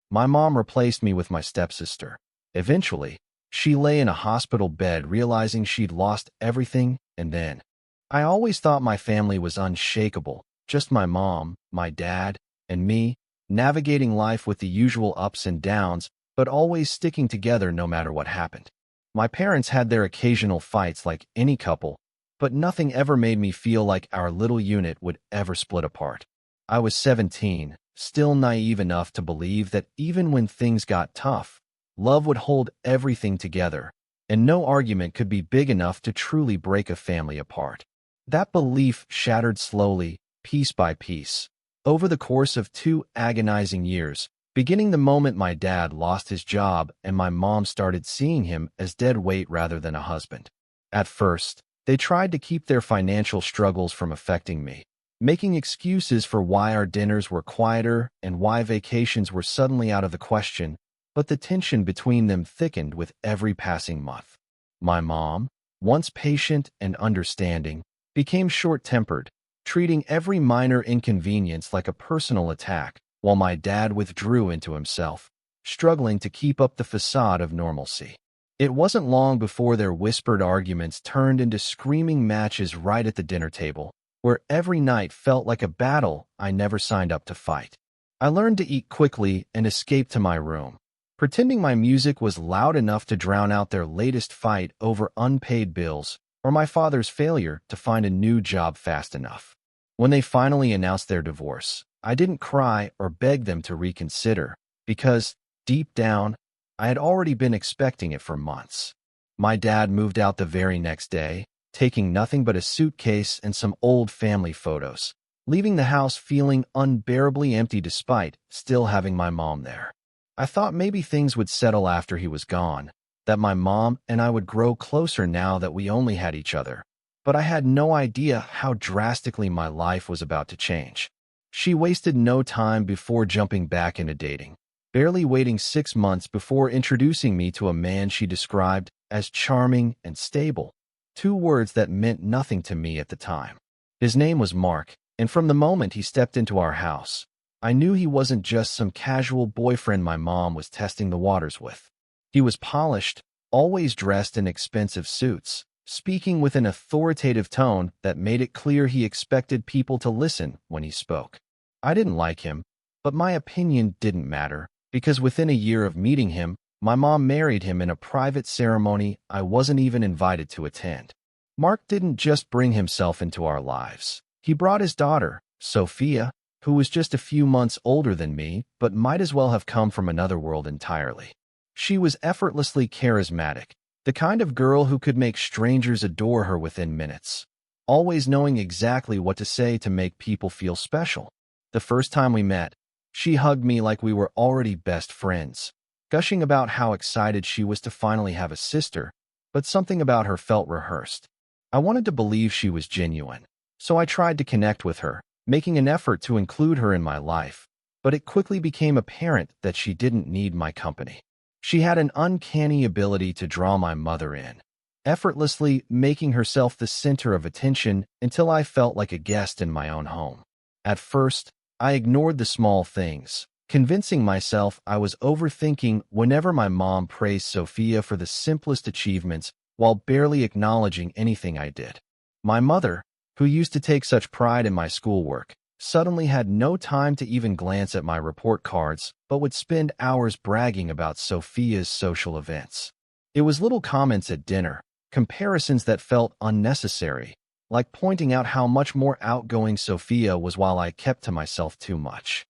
My mom replaced me with my stepsister. Eventually, she lay in a hospital bed realizing she'd lost everything, and then I always thought my family was unshakable, just my mom, my dad, and me, navigating life with the usual ups and downs, but always sticking together no matter what happened. My parents had their occasional fights like any couple, but nothing ever made me feel like our little unit would ever split apart. I was 17, still naive enough to believe that even when things got tough, love would hold everything together, and no argument could be big enough to truly break a family apart. That belief shattered slowly, piece by piece, over the course of 2 agonizing years, beginning the moment my dad lost his job and my mom started seeing him as dead weight rather than a husband. At first, they tried to keep their financial struggles from affecting me, making excuses for why our dinners were quieter and why vacations were suddenly out of the question, but the tension between them thickened with every passing month. My mom, once patient and understanding, became short-tempered, treating every minor inconvenience like a personal attack, while my dad withdrew into himself, struggling to keep up the facade of normalcy. It wasn't long before their whispered arguments turned into screaming matches right at the dinner table, where every night felt like a battle I never signed up to fight. I learned to eat quickly and escape to my room, pretending my music was loud enough to drown out their latest fight over unpaid bills or my father's failure to find a new job fast enough. When they finally announced their divorce, I didn't cry or beg them to reconsider, because, deep down, I had already been expecting it for months. My dad moved out the very next day, taking nothing but a suitcase and some old family photos, leaving the house feeling unbearably empty despite still having my mom there. I thought maybe things would settle after he was gone, that my mom and I would grow closer now that we only had each other, but I had no idea how drastically my life was about to change. She wasted no time before jumping back into dating, barely waiting 6 months before introducing me to a man she described as charming and stable, 2 words that meant nothing to me at the time. His name was Mark, and from the moment he stepped into our house, I knew he wasn't just some casual boyfriend my mom was testing the waters with. He was polished, always dressed in expensive suits, speaking with an authoritative tone that made it clear he expected people to listen when he spoke. I didn't like him, but my opinion didn't matter, because within a year of meeting him, my mom married him in a private ceremony I wasn't even invited to attend. Mark didn't just bring himself into our lives. He brought his daughter, Sophia, who was just a few months older than me, but might as well have come from another world entirely. She was effortlessly charismatic, the kind of girl who could make strangers adore her within minutes, always knowing exactly what to say to make people feel special. The first time we met, she hugged me like we were already best friends, gushing about how excited she was to finally have a sister, but something about her felt rehearsed. I wanted to believe she was genuine, so I tried to connect with her, making an effort to include her in my life, but it quickly became apparent that she didn't need my company. She had an uncanny ability to draw my mother in, effortlessly making herself the center of attention until I felt like a guest in my own home. At first, I ignored the small things, convincing myself I was overthinking whenever my mom praised Sophia for the simplest achievements while barely acknowledging anything I did. My mother, who used to take such pride in my schoolwork, suddenly had no time to even glance at my report cards, but would spend hours bragging about Sophia's social events. It was little comments at dinner, comparisons that felt unnecessary, like pointing out how much more outgoing Sophia was while I kept to myself too much.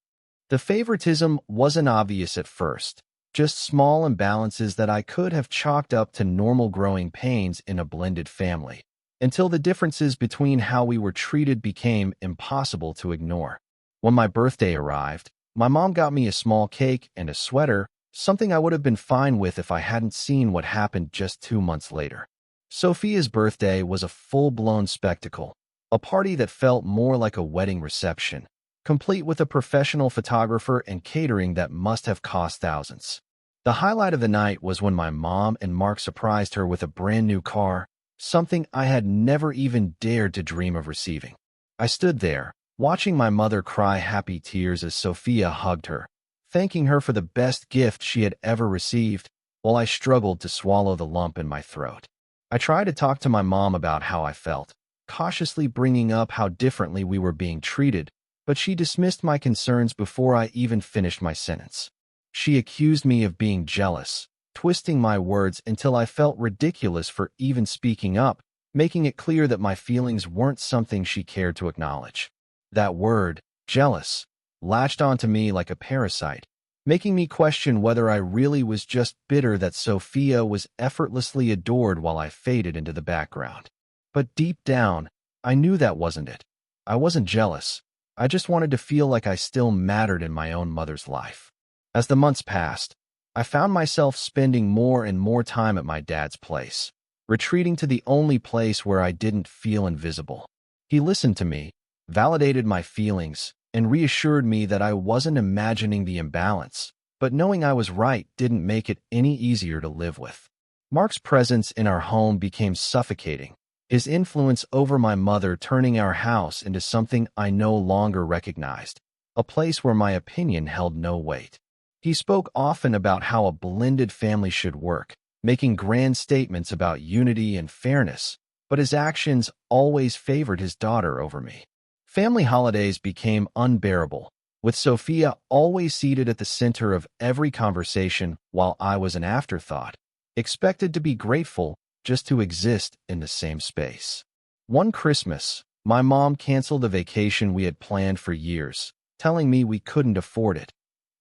The favoritism wasn't obvious at first, just small imbalances that I could have chalked up to normal growing pains in a blended family, until the differences between how we were treated became impossible to ignore. When my birthday arrived, my mom got me a small cake and a sweater, something I would have been fine with if I hadn't seen what happened just 2 months later. Sophia's birthday was a full-blown spectacle, a party that felt more like a wedding reception, complete with a professional photographer and catering that must have cost thousands. The highlight of the night was when my mom and Mark surprised her with a brand new car, something I had never even dared to dream of receiving. I stood there, watching my mother cry happy tears as Sophia hugged her, thanking her for the best gift she had ever received, while I struggled to swallow the lump in my throat. I tried to talk to my mom about how I felt, cautiously bringing up how differently we were being treated, but she dismissed my concerns before I even finished my sentence. She accused me of being jealous, twisting my words until I felt ridiculous for even speaking up, making it clear that my feelings weren't something she cared to acknowledge. That word, jealous, latched onto me like a parasite, making me question whether I really was just bitter that Sophia was effortlessly adored while I faded into the background. But deep down, I knew that wasn't it. I wasn't jealous. I just wanted to feel like I still mattered in my own mother's life. As the months passed, I found myself spending more and more time at my dad's place, retreating to the only place where I didn't feel invisible. He listened to me, validated my feelings, and reassured me that I wasn't imagining the imbalance, but knowing I was right didn't make it any easier to live with. Mark's presence in our home became suffocating, his influence over my mother turning our house into something I no longer recognized, a place where my opinion held no weight. He spoke often about how a blended family should work, making grand statements about unity and fairness, but his actions always favored his daughter over me. Family holidays became unbearable, with Sophia always seated at the center of every conversation while I was an afterthought, expected to be grateful just to exist in the same space. One Christmas, my mom canceled a vacation we had planned for years, telling me we couldn't afford it,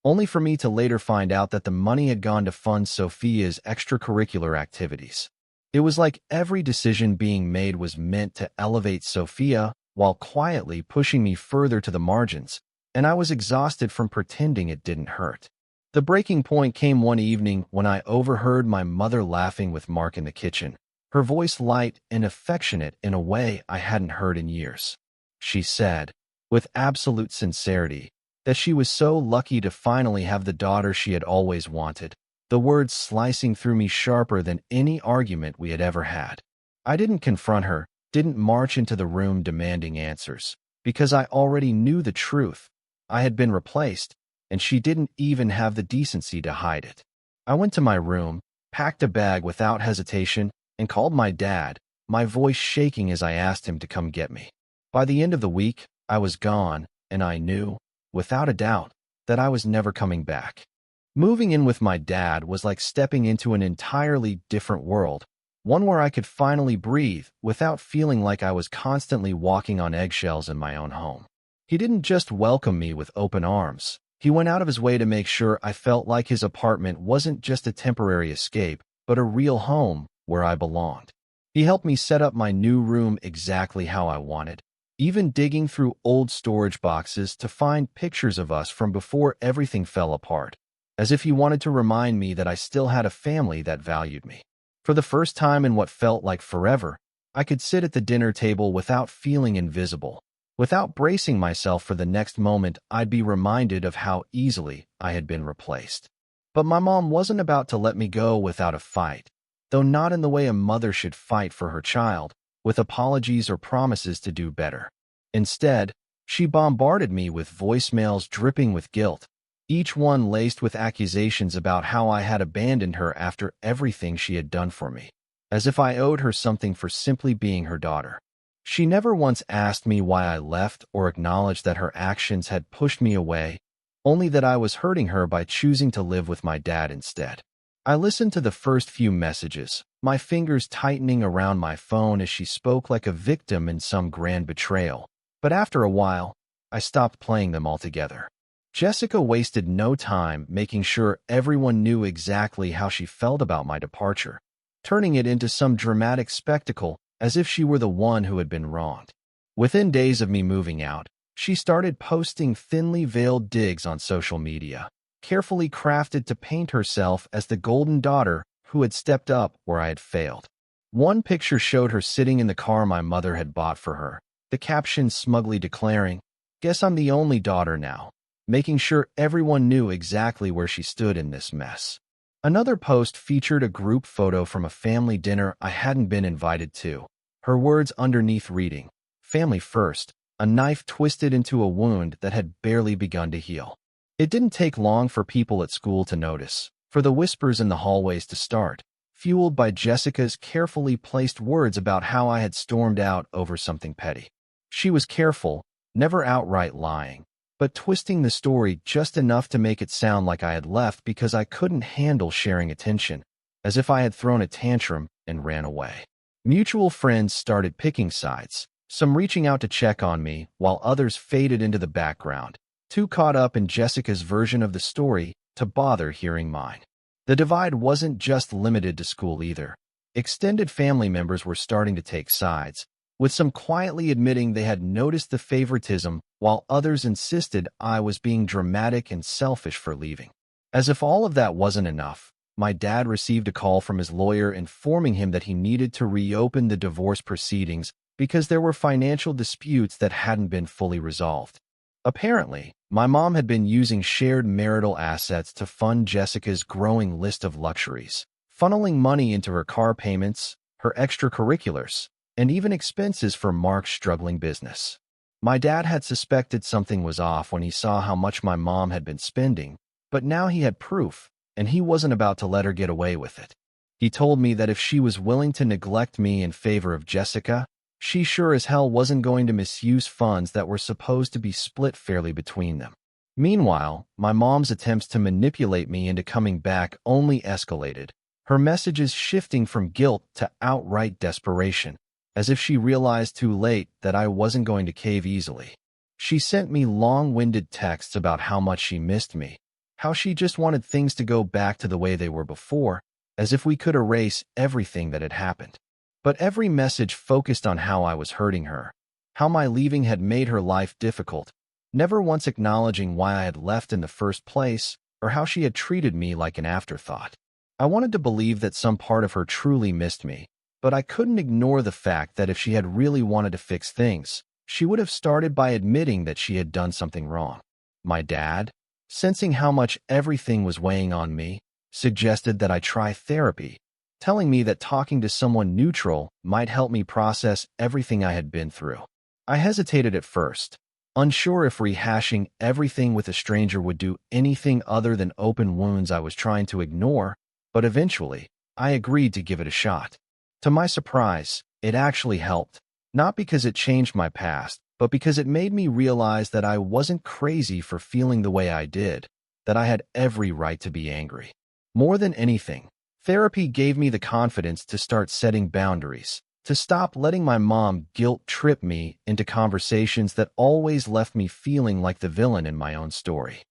only for me to later find out that the money had gone to fund Sophia's extracurricular activities. It was like every decision being made was meant to elevate Sophia while quietly pushing me further to the margins, and I was exhausted from pretending it didn't hurt. The breaking point came one evening when I overheard my mother laughing with Mark in the kitchen, her voice light and affectionate in a way I hadn't heard in years. She said, with absolute sincerity, that she was so lucky to finally have the daughter she had always wanted, the words slicing through me sharper than any argument we had ever had. I didn't confront her, didn't march into the room demanding answers, because I already knew the truth. I had been replaced, and she didn't even have the decency to hide it. I went to my room, packed a bag without hesitation, and called my dad, my voice shaking as I asked him to come get me. By the end of the week, I was gone, and I knew, without a doubt, that I was never coming back. Moving in with my dad was like stepping into an entirely different world, one where I could finally breathe without feeling like I was constantly walking on eggshells in my own home. He didn't just welcome me with open arms. He went out of his way to make sure I felt like his apartment wasn't just a temporary escape, but a real home where I belonged. He helped me set up my new room exactly how I wanted, even digging through old storage boxes to find pictures of us from before everything fell apart, as if he wanted to remind me that I still had a family that valued me. For the first time in what felt like forever, I could sit at the dinner table without feeling invisible, without bracing myself for the next moment I'd be reminded of how easily I had been replaced. But my mom wasn't about to let me go without a fight, though not in the way a mother should fight for her child, with apologies or promises to do better. Instead, she bombarded me with voicemails dripping with guilt, each one laced with accusations about how I had abandoned her after everything she had done for me, as if I owed her something for simply being her daughter. She never once asked me why I left or acknowledged that her actions had pushed me away, only that I was hurting her by choosing to live with my dad instead. I listened to the first few messages, my fingers tightening around my phone as she spoke like a victim in some grand betrayal, but after a while, I stopped playing them altogether. Jessica wasted no time making sure everyone knew exactly how she felt about my departure, turning it into some dramatic spectacle as if she were the one who had been wronged. Within days of me moving out, she started posting thinly veiled digs on social media, carefully crafted to paint herself as the golden daughter who had stepped up where I had failed. One picture showed her sitting in the car my mother had bought for her, the caption smugly declaring, "Guess I'm the only daughter now," making sure everyone knew exactly where she stood in this mess. Another post featured a group photo from a family dinner I hadn't been invited to, her words underneath reading, "Family first," a knife twisted into a wound that had barely begun to heal. It didn't take long for people at school to notice, for the whispers in the hallways to start, fueled by Jessica's carefully placed words about how I had stormed out over something petty. She was careful, never outright lying, but twisting the story just enough to make it sound like I had left because I couldn't handle sharing attention, as if I had thrown a tantrum and ran away. Mutual friends started picking sides, some reaching out to check on me, while others faded into the background, too caught up in Jessica's version of the story to bother hearing mine. The divide wasn't just limited to school either. Extended family members were starting to take sides, with some quietly admitting they had noticed the favoritism, while others insisted I was being dramatic and selfish for leaving. As if all of that wasn't enough, my dad received a call from his lawyer informing him that he needed to reopen the divorce proceedings because there were financial disputes that hadn't been fully resolved. Apparently, my mom had been using shared marital assets to fund Jessica's growing list of luxuries, funneling money into her car payments, her extracurriculars, and even expenses for Mark's struggling business. My dad had suspected something was off when he saw how much my mom had been spending, but now he had proof, and he wasn't about to let her get away with it. He told me that if she was willing to neglect me in favor of Jessica, she sure as hell wasn't going to misuse funds that were supposed to be split fairly between them. Meanwhile, my mom's attempts to manipulate me into coming back only escalated, her messages shifting from guilt to outright desperation, as if she realized too late that I wasn't going to cave easily. She sent me long-winded texts about how much she missed me, how she just wanted things to go back to the way they were before, as if we could erase everything that had happened. But every message focused on how I was hurting her, how my leaving had made her life difficult, never once acknowledging why I had left in the first place or how she had treated me like an afterthought. I wanted to believe that some part of her truly missed me, but I couldn't ignore the fact that if she had really wanted to fix things, she would have started by admitting that she had done something wrong. My dad, sensing how much everything was weighing on me, suggested that I try therapy, telling me that talking to someone neutral might help me process everything I had been through. I hesitated at first, unsure if rehashing everything with a stranger would do anything other than open wounds I was trying to ignore, but eventually, I agreed to give it a shot. To my surprise, it actually helped, not because it changed my past, but because it made me realize that I wasn't crazy for feeling the way I did, that I had every right to be angry. More than anything, therapy gave me the confidence to start setting boundaries, to stop letting my mom guilt-trip me into conversations that always left me feeling like the villain in my own story.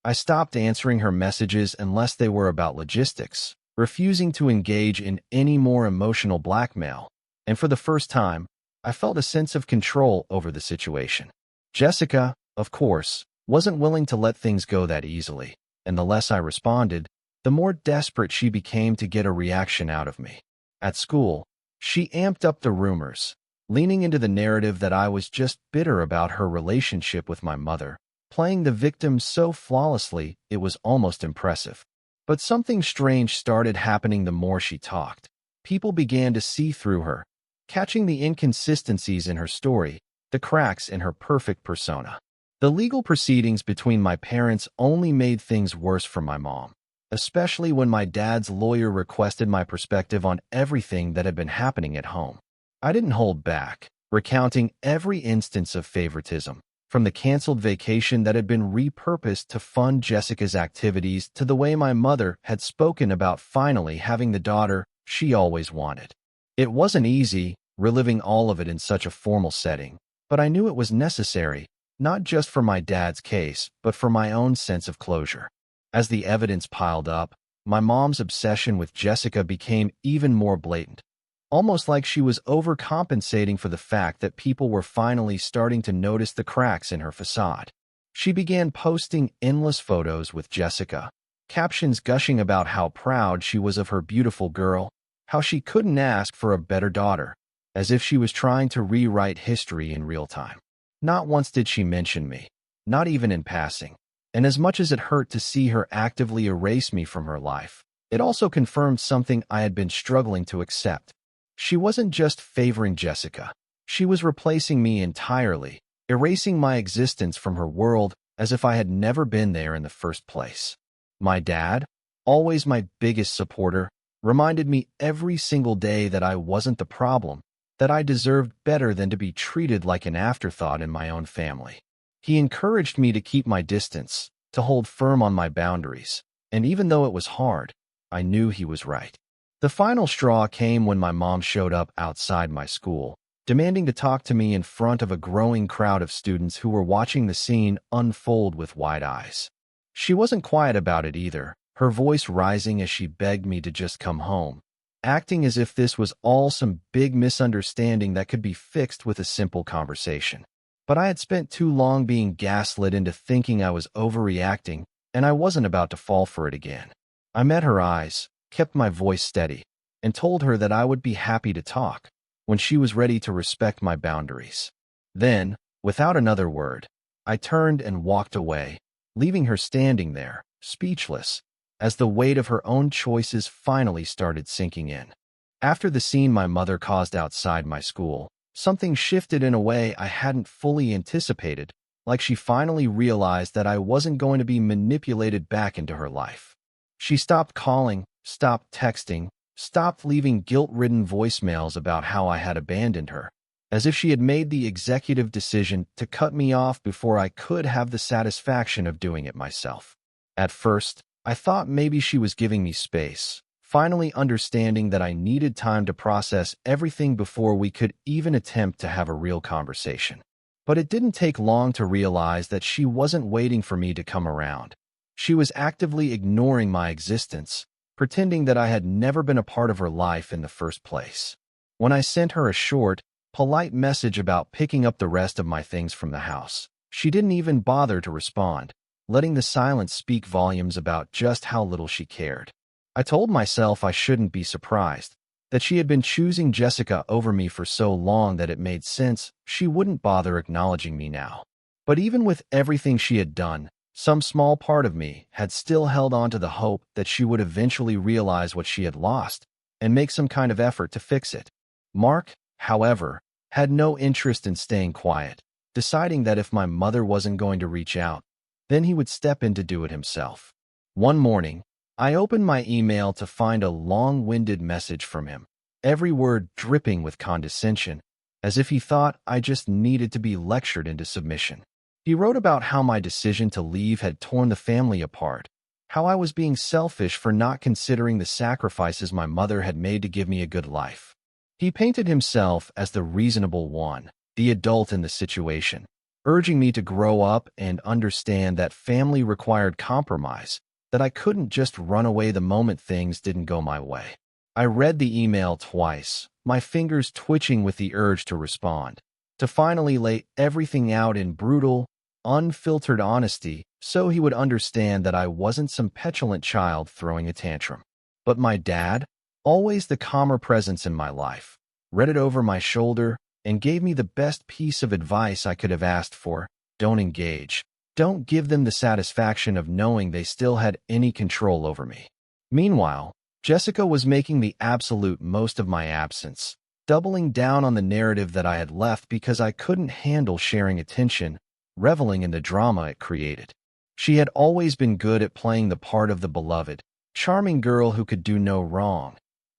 I stopped answering her messages unless they were about logistics, refusing to engage in any more emotional blackmail, and for the first time, I felt a sense of control over the situation. Jessica, of course, wasn't willing to let things go that easily, and the less I responded, the more desperate she became to get a reaction out of me. At school, she amped up the rumors, leaning into the narrative that I was just bitter about her relationship with my mother, playing the victim so flawlessly it was almost impressive. But something strange started happening the more she talked. People began to see through her, catching the inconsistencies in her story, the cracks in her perfect persona. The legal proceedings between my parents only made things worse for my mom, especially when my dad's lawyer requested my perspective on everything that had been happening at home. I didn't hold back, recounting every instance of favoritism, from the canceled vacation that had been repurposed to fund Jessica's activities to the way my mother had spoken about finally having the daughter she always wanted. It wasn't easy, reliving all of it in such a formal setting, but I knew it was necessary, not just for my dad's case, but for my own sense of closure. As the evidence piled up, my mom's obsession with Jessica became even more blatant, almost like she was overcompensating for the fact that people were finally starting to notice the cracks in her facade. She began posting endless photos with Jessica, captions gushing about how proud she was of her beautiful girl, how she couldn't ask for a better daughter, as if she was trying to rewrite history in real time. Not once did she mention me, not even in passing. And as much as it hurt to see her actively erase me from her life, it also confirmed something I had been struggling to accept. She wasn't just favoring Jessica. She was replacing me entirely, erasing my existence from her world, as if I had never been there in the first place. My dad, always my biggest supporter, reminded me every single day that I wasn't the problem, that I deserved better than to be treated like an afterthought in my own family. He encouraged me to keep my distance, to hold firm on my boundaries, and even though it was hard, I knew he was right. The final straw came when my mom showed up outside my school, demanding to talk to me in front of a growing crowd of students who were watching the scene unfold with wide eyes. She wasn't quiet about it either, her voice rising as she begged me to just come home, acting as if this was all some big misunderstanding that could be fixed with a simple conversation. But I had spent too long being gaslit into thinking I was overreacting, and I wasn't about to fall for it again. I met her eyes, kept my voice steady, and told her that I would be happy to talk when she was ready to respect my boundaries. Then, without another word, I turned and walked away, leaving her standing there, speechless, as the weight of her own choices finally started sinking in. After the scene my mother caused outside my school, something shifted in a way I hadn't fully anticipated, like she finally realized that I wasn't going to be manipulated back into her life. She stopped calling, stopped texting, stopped leaving guilt-ridden voicemails about how I had abandoned her, as if she had made the executive decision to cut me off before I could have the satisfaction of doing it myself. At first, I thought maybe she was giving me space, finally understanding that I needed time to process everything before we could even attempt to have a real conversation. But it didn't take long to realize that she wasn't waiting for me to come around. She was actively ignoring my existence, pretending that I had never been a part of her life in the first place. When I sent her a short, polite message about picking up the rest of my things from the house, she didn't even bother to respond, letting the silence speak volumes about just how little she cared. I told myself I shouldn't be surprised, that she had been choosing Jessica over me for so long that it made sense she wouldn't bother acknowledging me now. But even with everything she had done, some small part of me had still held on to the hope that she would eventually realize what she had lost and make some kind of effort to fix it. Mark, however, had no interest in staying quiet, deciding that if my mother wasn't going to reach out, then he would step in to do it himself. One morning, I opened my email to find a long-winded message from him, every word dripping with condescension, as if he thought I just needed to be lectured into submission. He wrote about how my decision to leave had torn the family apart, how I was being selfish for not considering the sacrifices my mother had made to give me a good life. He painted himself as the reasonable one, the adult in the situation, urging me to grow up and understand that family required compromise, that I couldn't just run away the moment things didn't go my way. I read the email twice, my fingers twitching with the urge to respond, to finally lay everything out in brutal, unfiltered honesty so he would understand that I wasn't some petulant child throwing a tantrum. But my dad, always the calmer presence in my life, read it over my shoulder and gave me the best piece of advice I could have asked for: don't engage. Don't give them the satisfaction of knowing they still had any control over me. Meanwhile, Jessica was making the absolute most of my absence, doubling down on the narrative that I had left because I couldn't handle sharing attention, reveling in the drama it created. She had always been good at playing the part of the beloved, charming girl who could do no wrong,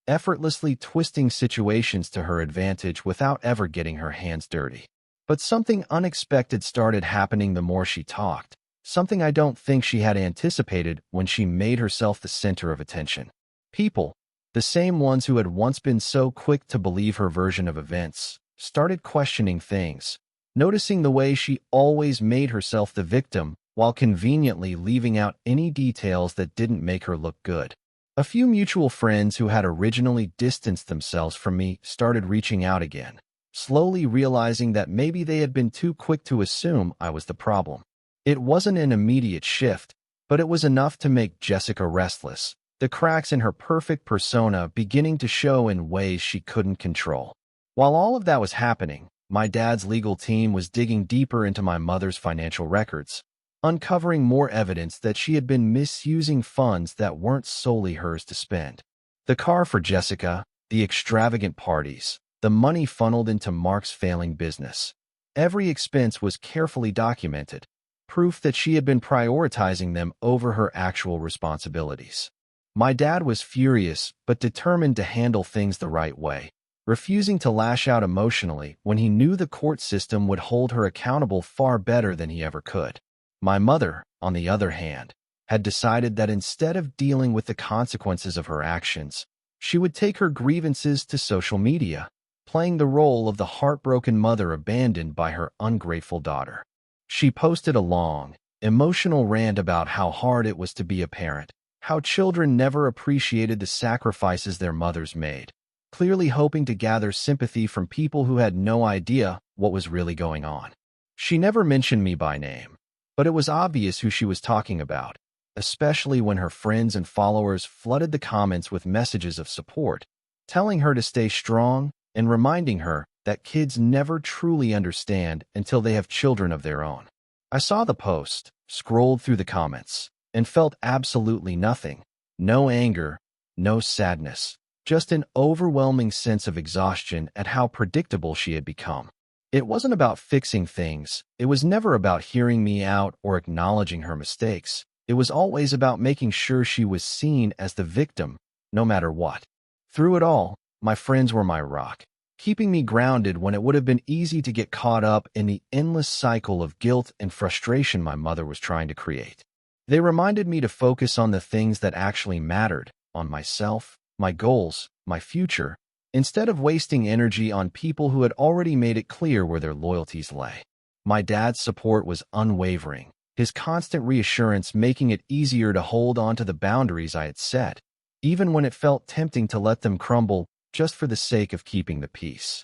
effortlessly twisting situations to her advantage without ever getting her hands dirty. But something unexpected started happening the more she talked, something I don't think she had anticipated when she made herself the center of attention. People, the same ones who had once been so quick to believe her version of events, started questioning things, noticing the way she always made herself the victim while conveniently leaving out any details that didn't make her look good. A few mutual friends who had originally distanced themselves from me started reaching out again, slowly realizing that maybe they had been too quick to assume I was the problem. It wasn't an immediate shift, but it was enough to make Jessica restless, the cracks in her perfect persona beginning to show in ways she couldn't control. While all of that was happening, my dad's legal team was digging deeper into my mother's financial records, uncovering more evidence that she had been misusing funds that weren't solely hers to spend. The car for Jessica, the extravagant parties, the money funneled into Mark's failing business. Every expense was carefully documented, proof that she had been prioritizing them over her actual responsibilities. My dad was furious but determined to handle things the right way, refusing to lash out emotionally when he knew the court system would hold her accountable far better than he ever could. My mother, on the other hand, had decided that instead of dealing with the consequences of her actions, she would take her grievances to social media, playing the role of the heartbroken mother abandoned by her ungrateful daughter. She posted a long, emotional rant about how hard it was to be a parent, how children never appreciated the sacrifices their mothers made, clearly hoping to gather sympathy from people who had no idea what was really going on. She never mentioned me by name, but it was obvious who she was talking about, especially when her friends and followers flooded the comments with messages of support, telling her to stay strong and reminding her that kids never truly understand until they have children of their own. I saw the post, scrolled through the comments, and felt absolutely nothing. No anger, no sadness, just an overwhelming sense of exhaustion at how predictable she had become. It wasn't about fixing things. It was never about hearing me out or acknowledging her mistakes. It was always about making sure she was seen as the victim, no matter what. Through it all, my friends were my rock, keeping me grounded when it would have been easy to get caught up in the endless cycle of guilt and frustration my mother was trying to create. They reminded me to focus on the things that actually mattered, on myself, my goals, my future, instead of wasting energy on people who had already made it clear where their loyalties lay. My dad's support was unwavering, his constant reassurance making it easier to hold on to the boundaries I had set, even when it felt tempting to let them crumble just for the sake of keeping the peace.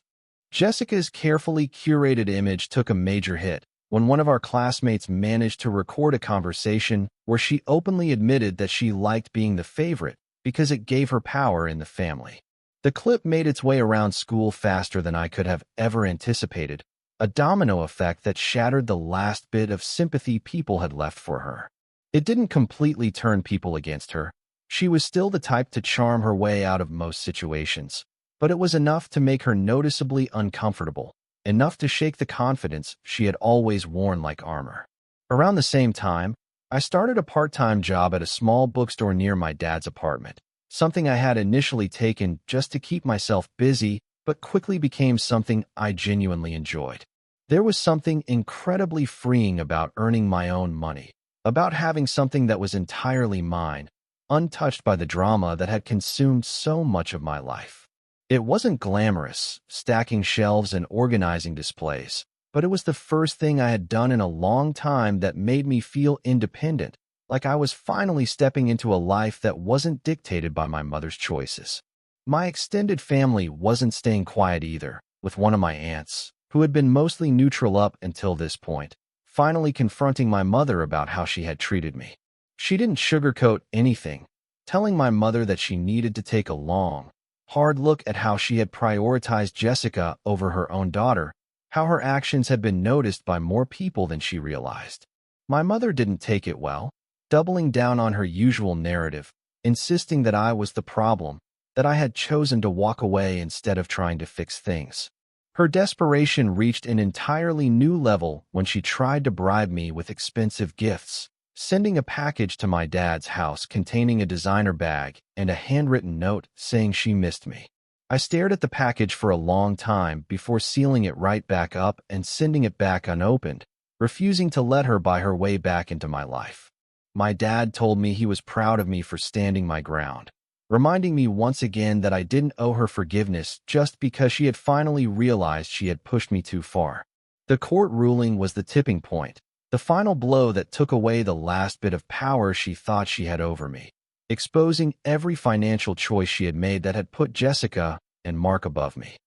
Jessica's carefully curated image took a major hit when one of our classmates managed to record a conversation where she openly admitted that she liked being the favorite because it gave her power in the family. The clip made its way around school faster than I could have ever anticipated, a domino effect that shattered the last bit of sympathy people had left for her. It didn't completely turn people against her. She was still the type to charm her way out of most situations, but it was enough to make her noticeably uncomfortable, enough to shake the confidence she had always worn like armor. Around the same time, I started a part-time job at a small bookstore near my dad's apartment, something I had initially taken just to keep myself busy, but quickly became something I genuinely enjoyed. There was something incredibly freeing about earning my own money, about having something that was entirely mine, untouched by the drama that had consumed so much of my life. It wasn't glamorous, stacking shelves and organizing displays, but it was the first thing I had done in a long time that made me feel independent, like I was finally stepping into a life that wasn't dictated by my mother's choices. My extended family wasn't staying quiet either, with one of my aunts, who had been mostly neutral up until this point, finally confronting my mother about how she had treated me. She didn't sugarcoat anything, telling my mother that she needed to take a long, hard look at how she had prioritized Jessica over her own daughter, how her actions had been noticed by more people than she realized. My mother didn't take it well, doubling down on her usual narrative, insisting that I was the problem, that I had chosen to walk away instead of trying to fix things. Her desperation reached an entirely new level when she tried to bribe me with expensive gifts, sending a package to my dad's house containing a designer bag and a handwritten note saying she missed me. I stared at the package for a long time before sealing it right back up and sending it back unopened, refusing to let her buy her way back into my life. My dad told me he was proud of me for standing my ground, reminding me once again that I didn't owe her forgiveness just because she had finally realized she had pushed me too far. The court ruling was the tipping point, the final blow that took away the last bit of power she thought she had over me, exposing every financial choice she had made that had put Jessica and Mark above me.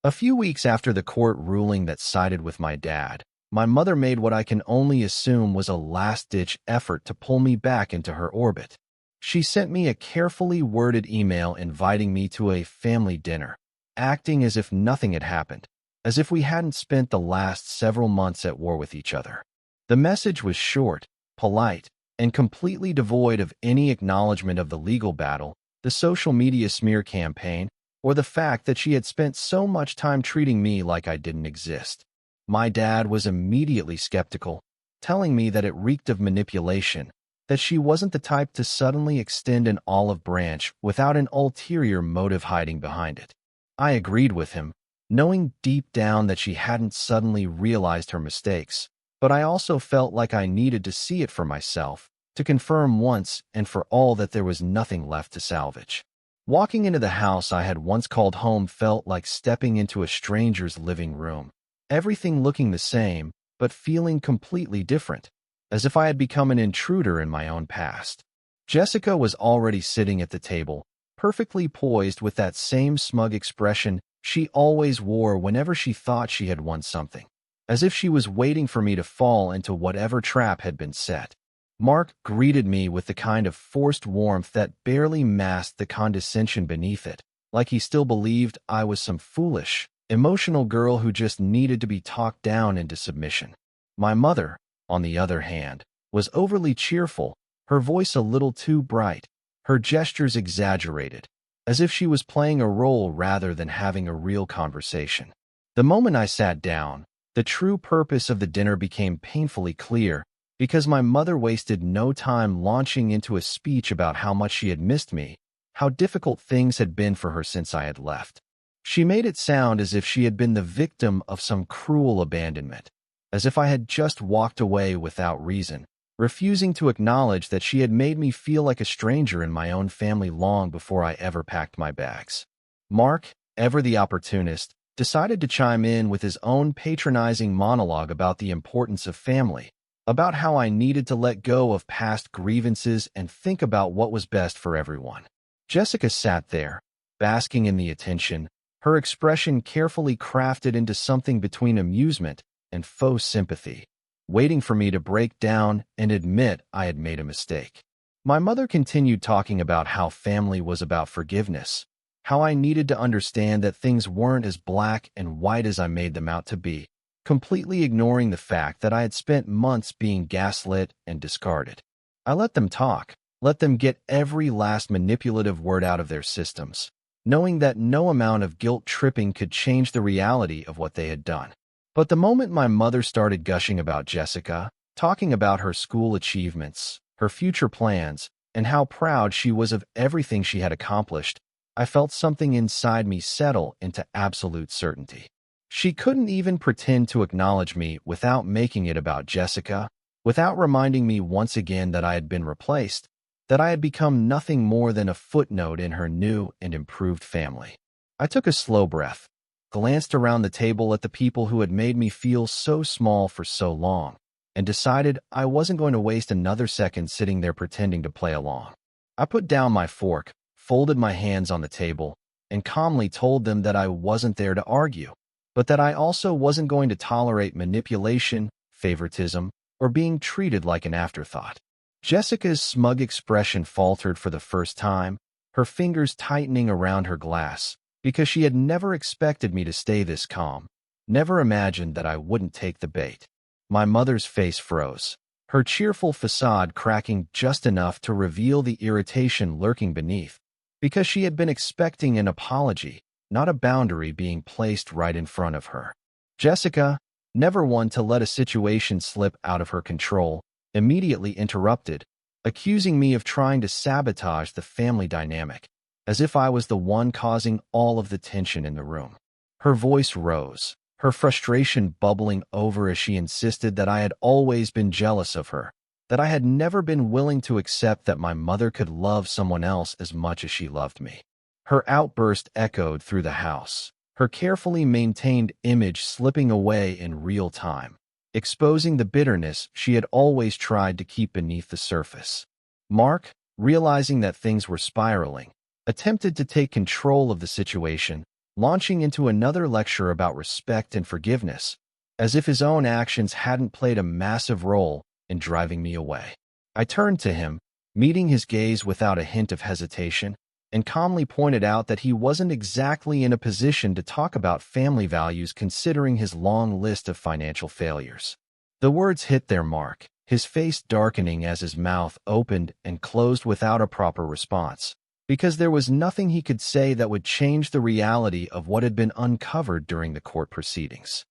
A few weeks after the court ruling that sided with my dad, my mother made what I can only assume was a last-ditch effort to pull me back into her orbit. She sent me a carefully worded email inviting me to a family dinner, acting as if nothing had happened, as if we hadn't spent the last several months at war with each other. The message was short, polite, and completely devoid of any acknowledgement of the legal battle, the social media smear campaign, or the fact that she had spent so much time treating me like I didn't exist. My dad was immediately skeptical, telling me that it reeked of manipulation, that she wasn't the type to suddenly extend an olive branch without an ulterior motive hiding behind it. I agreed with him, knowing deep down that she hadn't suddenly realized her mistakes, but I also felt like I needed to see it for myself, to confirm once and for all that there was nothing left to salvage. Walking into the house I had once called home felt like stepping into a stranger's living room, everything looking the same, but feeling completely different, as if I had become an intruder in my own past. Jessica was already sitting at the table, perfectly poised with that same smug expression she always wore whenever she thought she had won something, as if she was waiting for me to fall into whatever trap had been set. Mark greeted me with the kind of forced warmth that barely masked the condescension beneath it, like he still believed I was some foolish, emotional girl who just needed to be talked down into submission. My mother, on the other hand, was overly cheerful, her voice a little too bright, her gestures exaggerated, as if she was playing a role rather than having a real conversation. The moment I sat down, the true purpose of the dinner became painfully clear, because my mother wasted no time launching into a speech about how much she had missed me, how difficult things had been for her since I had left. She made it sound as if she had been the victim of some cruel abandonment, as if I had just walked away without reason, refusing to acknowledge that she had made me feel like a stranger in my own family long before I ever packed my bags. Mark, ever the opportunist, decided to chime in with his own patronizing monologue about the importance of family, about how I needed to let go of past grievances and think about what was best for everyone. Jessica sat there, basking in the attention, her expression carefully crafted into something between amusement and faux sympathy, waiting for me to break down and admit I had made a mistake. My mother continued talking about how family was about forgiveness, how I needed to understand that things weren't as black and white as I made them out to be, completely ignoring the fact that I had spent months being gaslit and discarded. I let them talk, let them get every last manipulative word out of their systems, knowing that no amount of guilt-tripping could change the reality of what they had done. But the moment my mother started gushing about Jessica, talking about her school achievements, her future plans, and how proud she was of everything she had accomplished, I felt something inside me settle into absolute certainty. She couldn't even pretend to acknowledge me without making it about Jessica, without reminding me once again that I had been replaced, that I had become nothing more than a footnote in her new and improved family. I took a slow breath, glanced around the table at the people who had made me feel so small for so long, and decided I wasn't going to waste another second sitting there pretending to play along. I put down my fork, folded my hands on the table, and calmly told them that I wasn't there to argue, but that I also wasn't going to tolerate manipulation, favoritism, or being treated like an afterthought. Jessica's smug expression faltered for the first time, her fingers tightening around her glass, because she had never expected me to stay this calm, never imagined that I wouldn't take the bait. My mother's face froze, her cheerful facade cracking just enough to reveal the irritation lurking beneath, because she had been expecting an apology, not a boundary being placed right in front of her. Jessica, never one to let a situation slip out of her control, immediately interrupted, accusing me of trying to sabotage the family dynamic, as if I was the one causing all of the tension in the room. Her voice rose, her frustration bubbling over as she insisted that I had always been jealous of her, that I had never been willing to accept that my mother could love someone else as much as she loved me. Her outburst echoed through the house, her carefully maintained image slipping away in real time, exposing the bitterness she had always tried to keep beneath the surface. Mark, realizing that things were spiraling, attempted to take control of the situation, launching into another lecture about respect and forgiveness, as if his own actions hadn't played a massive role in driving me away. I turned to him, meeting his gaze without a hint of hesitation, and calmly pointed out that he wasn't exactly in a position to talk about family values considering his long list of financial failures. The words hit their mark, his face darkening as his mouth opened and closed without a proper response, because there was nothing he could say that would change the reality of what had been uncovered during the court proceedings.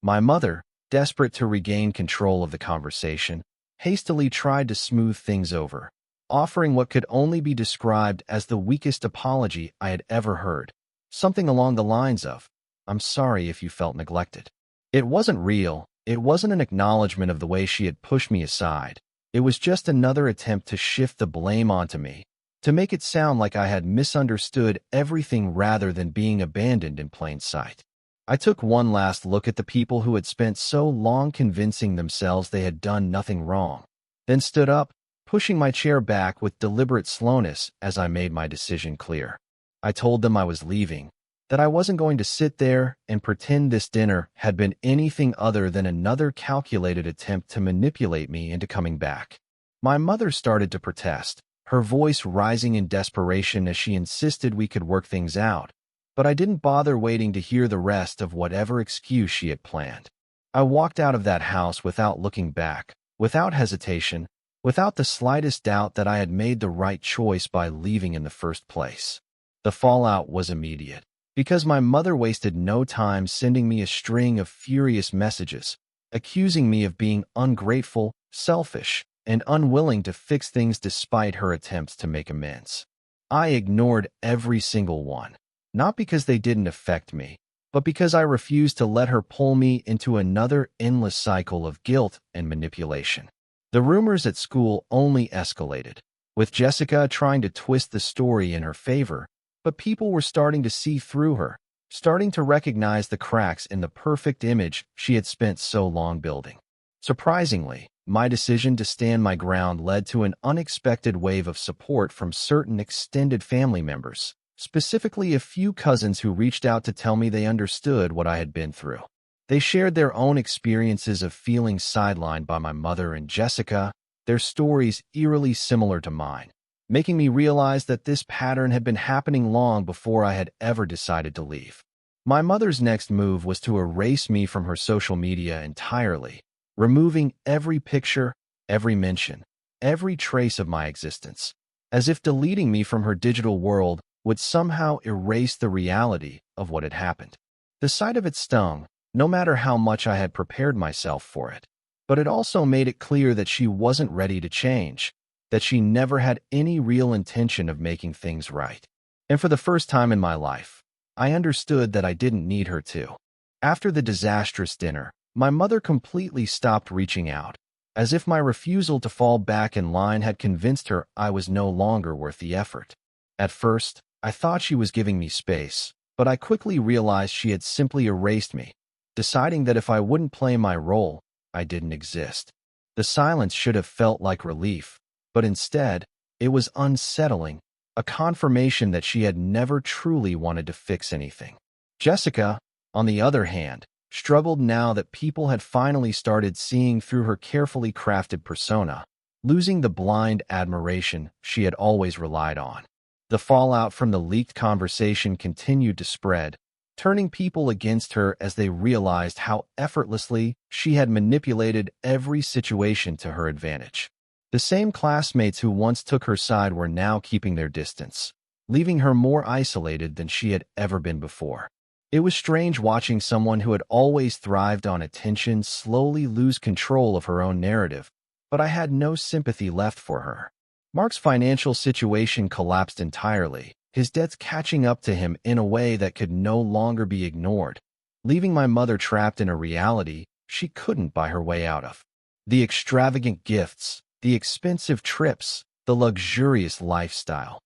My mother, desperate to regain control of the conversation, hastily tried to smooth things over, offering what could only be described as the weakest apology I had ever heard. Something along the lines of, "I'm sorry if you felt neglected." It wasn't real. It wasn't an acknowledgement of the way she had pushed me aside. It was just another attempt to shift the blame onto me, to make it sound like I had misunderstood everything rather than being abandoned in plain sight. I took one last look at the people who had spent so long convincing themselves they had done nothing wrong, then stood up, pushing my chair back with deliberate slowness as I made my decision clear. I told them I was leaving, that I wasn't going to sit there and pretend this dinner had been anything other than another calculated attempt to manipulate me into coming back. My mother started to protest, her voice rising in desperation as she insisted we could work things out, but I didn't bother waiting to hear the rest of whatever excuse she had planned. I walked out of that house without looking back, without hesitation, without the slightest doubt that I had made the right choice by leaving in the first place. The fallout was immediate, because my mother wasted no time sending me a string of furious messages, accusing me of being ungrateful, selfish, and unwilling to fix things despite her attempts to make amends. I ignored every single one, not because they didn't affect me, but because I refused to let her pull me into another endless cycle of guilt and manipulation. The rumors at school only escalated, with Jessica trying to twist the story in her favor, but people were starting to see through her, starting to recognize the cracks in the perfect image she had spent so long building. Surprisingly, my decision to stand my ground led to an unexpected wave of support from certain extended family members, specifically a few cousins who reached out to tell me they understood what I had been through. They shared their own experiences of feeling sidelined by my mother and Jessica, their stories eerily similar to mine, making me realize that this pattern had been happening long before I had ever decided to leave. My mother's next move was to erase me from her social media entirely, removing every picture, every mention, every trace of my existence, as if deleting me from her digital world would somehow erase the reality of what had happened. The sight of it stung, no matter how much I had prepared myself for it, but it also made it clear that she wasn't ready to change, that she never had any real intention of making things right. And for the first time in my life, I understood that I didn't need her to. After the disastrous dinner, my mother completely stopped reaching out, as if my refusal to fall back in line had convinced her I was no longer worth the effort. At first, I thought she was giving me space, but I quickly realized she had simply erased me, deciding that if I wouldn't play my role, I didn't exist. The silence should have felt like relief, but instead, it was unsettling, a confirmation that she had never truly wanted to fix anything. Jessica, on the other hand, struggled now that people had finally started seeing through her carefully crafted persona, losing the blind admiration she had always relied on. The fallout from the leaked conversation continued to spread, turning people against her as they realized how effortlessly she had manipulated every situation to her advantage. The same classmates who once took her side were now keeping their distance, leaving her more isolated than she had ever been before. It was strange watching someone who had always thrived on attention slowly lose control of her own narrative, but I had no sympathy left for her. Mark's financial situation collapsed entirely, his debts catching up to him in a way that could no longer be ignored, leaving my mother trapped in a reality she couldn't buy her way out of. The extravagant gifts, the expensive trips, the luxurious lifestyle,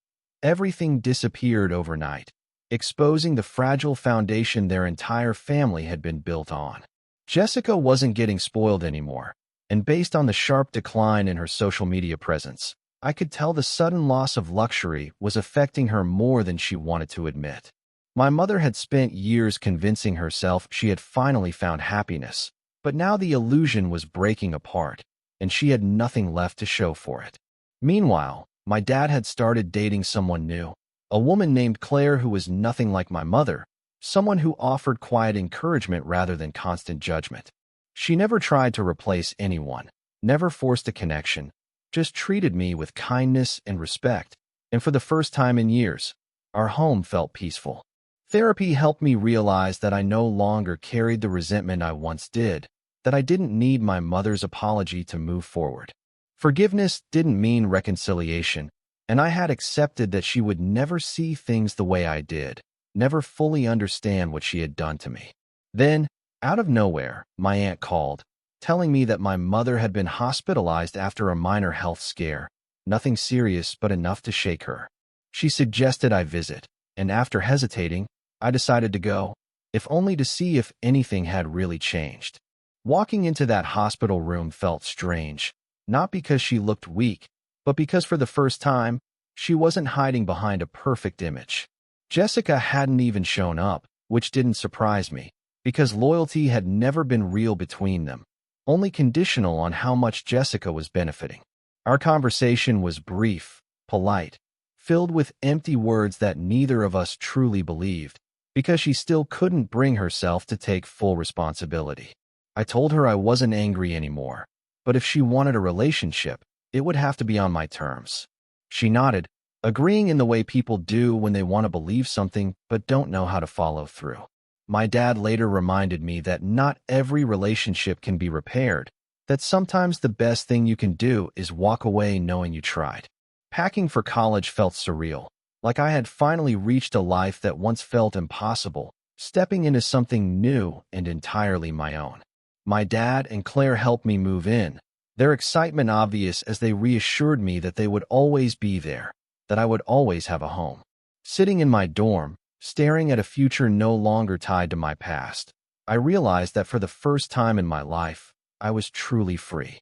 everything disappeared overnight, exposing the fragile foundation their entire family had been built on. Jessica wasn't getting spoiled anymore, and based on the sharp decline in her social media presence, I could tell the sudden loss of luxury was affecting her more than she wanted to admit. My mother had spent years convincing herself she had finally found happiness, but now the illusion was breaking apart, and she had nothing left to show for it. Meanwhile, my dad had started dating someone new, a woman named Claire who was nothing like my mother, someone who offered quiet encouragement rather than constant judgment. She never tried to replace anyone, never forced a connection, just treated me with kindness and respect, and for the first time in years, our home felt peaceful. Therapy helped me realize that I no longer carried the resentment I once did, that I didn't need my mother's apology to move forward. Forgiveness didn't mean reconciliation, and I had accepted that she would never see things the way I did, never fully understand what she had done to me. Then, out of nowhere, my aunt called, telling me that my mother had been hospitalized after a minor health scare, nothing serious but enough to shake her. She suggested I visit, and after hesitating, I decided to go, if only to see if anything had really changed. Walking into that hospital room felt strange, not because she looked weak, but because for the first time, she wasn't hiding behind a perfect image. Jessica hadn't even shown up, which didn't surprise me, because loyalty had never been real between them, only conditional on how much Jessica was benefiting. Our conversation was brief, polite, filled with empty words that neither of us truly believed, because she still couldn't bring herself to take full responsibility. I told her I wasn't angry anymore, but if she wanted a relationship, it would have to be on my terms. She nodded, agreeing in the way people do when they want to believe something but don't know how to follow through. My dad later reminded me that not every relationship can be repaired, that sometimes the best thing you can do is walk away knowing you tried. Packing for college felt surreal, like I had finally reached a life that once felt impossible, stepping into something new and entirely my own. My dad and Claire helped me move in, their excitement obvious as they reassured me that they would always be there, that I would always have a home. Sitting in my dorm, staring at a future no longer tied to my past, I realized that for the first time in my life, I was truly free.